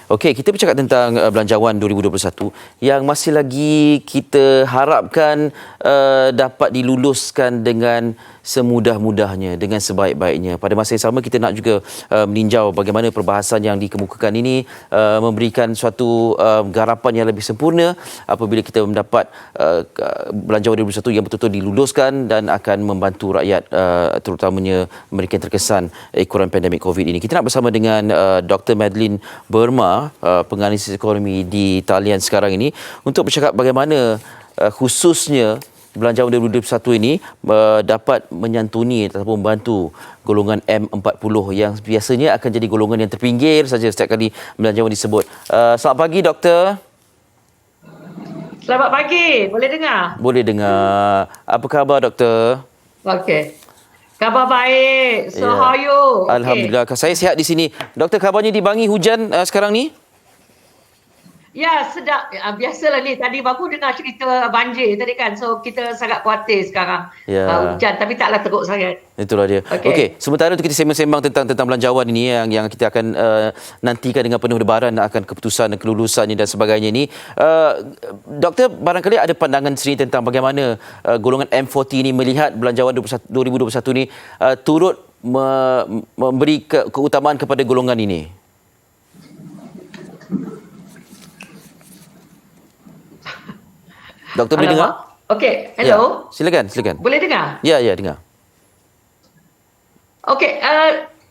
Okey, kita bercakap tentang Belanjawan 2021 yang masih lagi kita harapkan dapat diluluskan dengan semudah-mudahnya, dengan sebaik-baiknya. Pada masa yang sama kita nak juga meninjau bagaimana perbahasan yang dikemukakan ini memberikan suatu garapan yang lebih sempurna apabila kita mendapat Belanjawan 2021 yang betul-betul diluluskan dan akan membantu rakyat terutamanya mereka yang terkesan ekoran pandemik COVID ini. Kita nak bersama dengan Dr. Madeline Burma, penganalisis ekonomi di talian sekarang ini untuk bercakap bagaimana khususnya Belanjawan 2021 ini dapat menyantuni ataupun membantu golongan M40 yang biasanya akan jadi golongan yang terpinggir saja setiap kali Belanjawan disebut. Selamat pagi, Doktor. Selamat pagi. Boleh dengar? Boleh dengar. Apa khabar, Doktor? Okey. Khabar baik. So, how are you? Alhamdulillah. Saya sihat di sini. Doktor, kabarnya di Bangi hujan sekarang ni? Ya, sedap. Biasalah ni. Tadi baru dengar cerita banjir tadi kan. So, kita sangat khawatir sekarang. Hujan. Tapi taklah teruk sangat. Itulah dia. Okey. Sementara itu kita sembang-sembang tentang belanjawan ini yang kita akan nantikan dengan penuh debaran akan keputusan dan kelulusannya dan sebagainya ini. Doktor, barangkali ada pandangan sendiri tentang bagaimana golongan M40 ini melihat Belanjawan 2021 ini turut memberi keutamaan kepada golongan ini. Doktor boleh dengar? Okey, hello. Ya, silakan. Boleh dengar? Ya, dengar. Okey,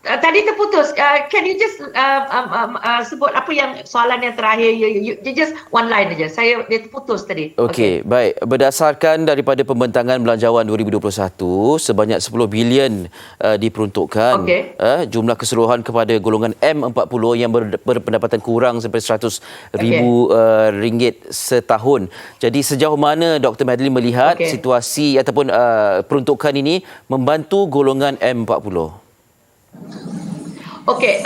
tadi terputus. Can you just sebut apa yang soalan yang terakhir? You just one line aja. Dia terputus tadi. Okey, baik. Berdasarkan daripada pembentangan Belanjawan 2021, sebanyak 10 bilion diperuntukkan. Jumlah keseluruhan kepada golongan M40 yang berpendapatan kurang sampai 100 ribu ringgit setahun. Jadi sejauh mana Dr. Madeline melihat situasi ataupun peruntukan ini membantu golongan M40? Okey,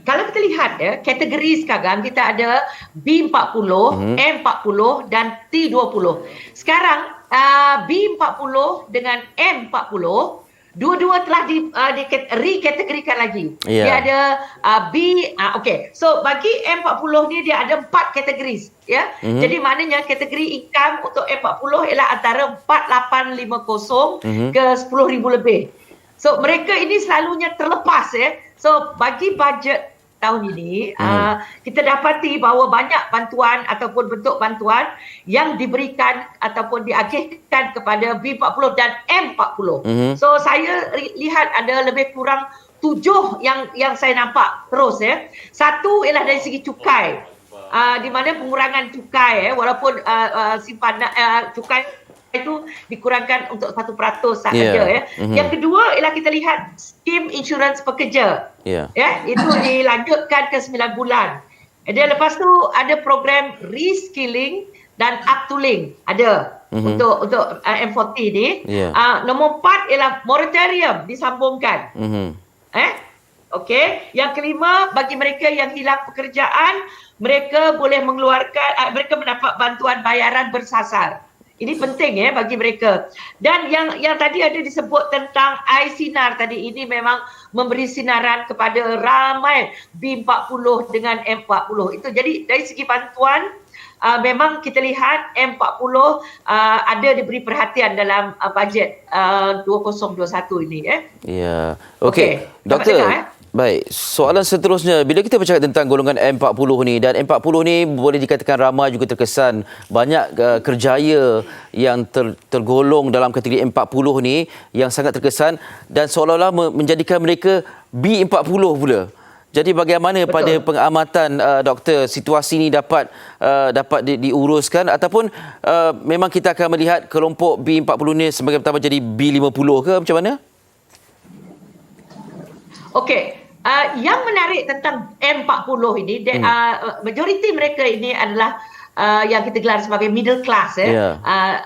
kalau kita lihat kategori sekarang kita ada B40, M40 dan T20. Sekarang B40 dengan M40 dua-dua telah dikategorikan lagi. Dia ada okey. So bagi M40 ni dia ada 4 kategori ya. Jadi maknanya kategori income untuk M40 ialah antara 4850 ke 10,000 lebih. So mereka ini selalunya terlepas So bagi bajet tahun ini kita dapati bahawa banyak bantuan ataupun bentuk bantuan yang diberikan ataupun diagihkan kepada B40 dan M40. So saya lihat ada lebih kurang 7 yang saya nampak terus Satu ialah dari segi cukai. Di mana pengurangan cukai walaupun simpanan cukai itu dikurangkan untuk 1% sahaja Yang kedua ialah kita lihat skim insurans pekerja. Itu dilanjutkan ke 9 bulan. Dan lepas tu ada program reskilling dan uptooling ada untuk M40 ni. Nombor 4 ialah moratorium disambungkan. Okey, yang kelima bagi mereka yang hilang pekerjaan, mereka boleh mengeluarkan mereka mendapat bantuan bayaran bersasar. Ini penting bagi mereka. Dan yang tadi ada disebut tentang iSinar tadi, ini memang memberi sinaran kepada ramai B40 dengan M40. Itu jadi dari segi bantuan memang kita lihat M40 ada diberi perhatian dalam bajet 2021 ini Ya. Okey. Doktor. Baik, soalan seterusnya, bila kita bercakap tentang golongan M40 ni, dan M40 ni boleh dikatakan ramai juga terkesan banyak kerjaya yang tergolong dalam kategori M40 ni yang sangat terkesan dan seolah-olah menjadikan mereka B40 pula. Jadi bagaimana pada pengamatan doktor situasi ini dapat diuruskan ataupun memang kita akan melihat kelompok B40 ni sebagai pertama jadi B50 ke macam mana? Okey. Yang menarik tentang M40 ini, majoriti mereka ini adalah yang kita gelar sebagai middle class.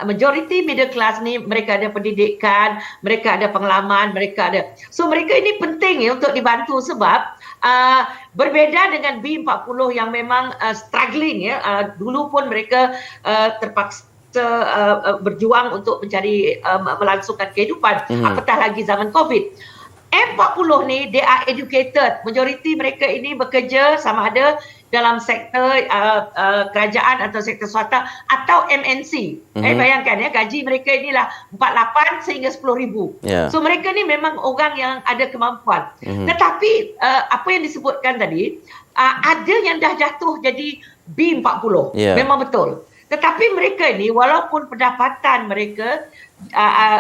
Majoriti middle class ni mereka ada pendidikan, mereka ada pengalaman, mereka ada. So mereka ini penting untuk dibantu sebab berbeda dengan B40 yang memang struggling dulu pun mereka terpaksa berjuang untuk mencari melangsungkan kehidupan, apatah lagi zaman COVID. M40 ni they are educated. Majoriti mereka ini bekerja sama ada dalam sektor kerajaan atau sektor swasta atau MNC. Bayangkan ya, gaji mereka inilah 48 sehingga 10,000. Yeah. So mereka ni memang orang yang ada kemampuan. Tetapi apa yang disebutkan tadi, ada yang dah jatuh jadi B40. Yeah. Memang betul. Tetapi mereka ni walaupun pendapatan mereka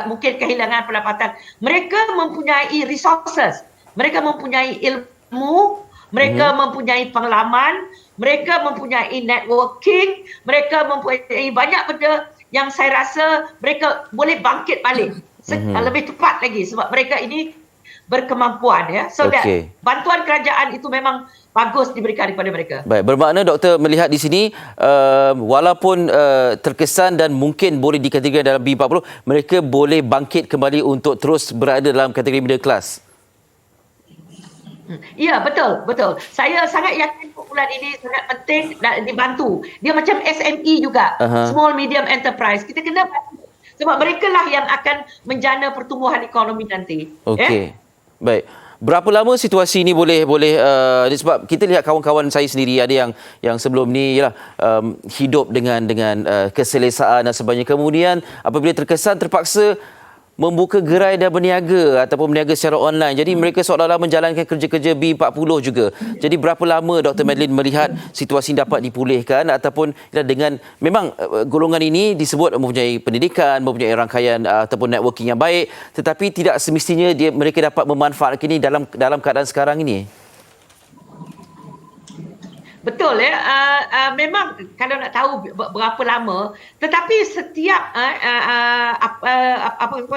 mungkin kehilangan pendapatan, mereka mempunyai resources, mereka mempunyai ilmu, mereka mempunyai pengalaman, mereka mempunyai networking, mereka mempunyai banyak benda yang saya rasa mereka boleh bangkit balik lebih cepat lagi sebab mereka ini berkemampuan ya. So that bantuan kerajaan itu memang bagus diberikan kepada mereka. Baik, bermakna doktor melihat di sini walaupun terkesan dan mungkin boleh dikategorikan dalam B40, mereka boleh bangkit kembali untuk terus berada dalam kategori middle class. Ya, betul, betul. Saya sangat yakin kumpulan ini sangat penting dan dibantu. Dia macam SME juga, small medium enterprise. Kita kena bantu sebab mereka lah yang akan menjana pertumbuhan ekonomi nanti. Okey. Baik. Berapa lama situasi ini boleh sebab kita lihat kawan-kawan saya sendiri ada yang sebelum ni ialah hidup dengan keselesaan dan sebagainya. Kemudian apabila terkesan terpaksa membuka gerai dan berniaga ataupun berniaga secara online. Jadi mereka seolah-olah menjalankan kerja-kerja B40 juga. Jadi berapa lama Dr. Madeline melihat situasi ini dapat dipulihkan ataupun dengan memang golongan ini disebut mempunyai pendidikan, mempunyai rangkaian ataupun networking yang baik, tetapi tidak semestinya mereka dapat memanfaatkan ini dalam keadaan sekarang ini. Betul ya, memang kalau nak tahu berapa lama, tetapi setiap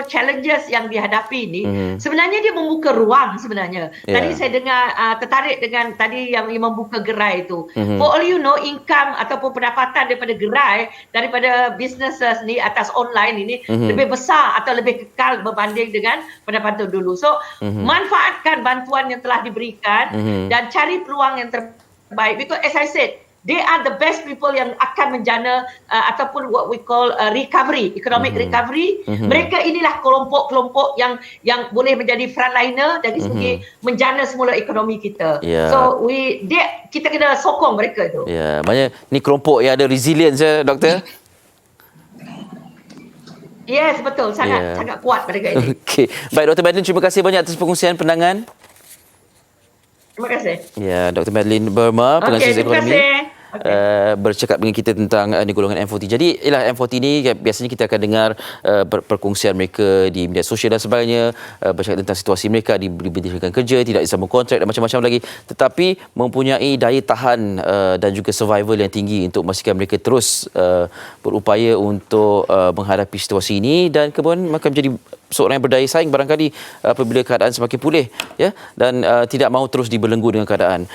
challenges yang dihadapi ini sebenarnya dia membuka ruang sebenarnya. Tadi saya dengar tertarik dengan tadi yang membuka gerai itu. For all you know, income ataupun pendapatan daripada gerai, daripada businesses ni atas online ini lebih besar atau lebih kekal berbanding dengan pendapatan dulu. So manfaatkan bantuan yang telah diberikan dan cari peluang yang terbaik, because as I said, they are the best people yang akan menjana ataupun what we call recovery, economic recovery. Mereka inilah kelompok-kelompok yang boleh menjadi frontliner dari segi menjana semula ekonomi kita. So kita kena sokong mereka tu. Ya, maknanya ni kelompok yang ada resilience ya, doktor. Yes, betul, sangat kuat mereka ini. Okey. Baik, Dr. Madeline, terima kasih banyak atas perkongsian pandangan. Terima kasih. Ya, Dr. Madeline Burma, pengasis ekonomi. Bercakap dengan kita tentang golongan M40. Jadi ialah M40 ni biasanya kita akan dengar perkongsian mereka di media sosial dan sebagainya, bercakap tentang situasi mereka diberhentikan kerja, tidak disambung kontrak dan macam-macam lagi, tetapi mempunyai daya tahan dan juga survival yang tinggi untuk memastikan mereka terus berupaya untuk menghadapi situasi ini dan kemudian akan menjadi seorang yang berdaya saing barangkali apabila keadaan semakin pulih ya, dan tidak mahu terus dibelenggu dengan keadaan.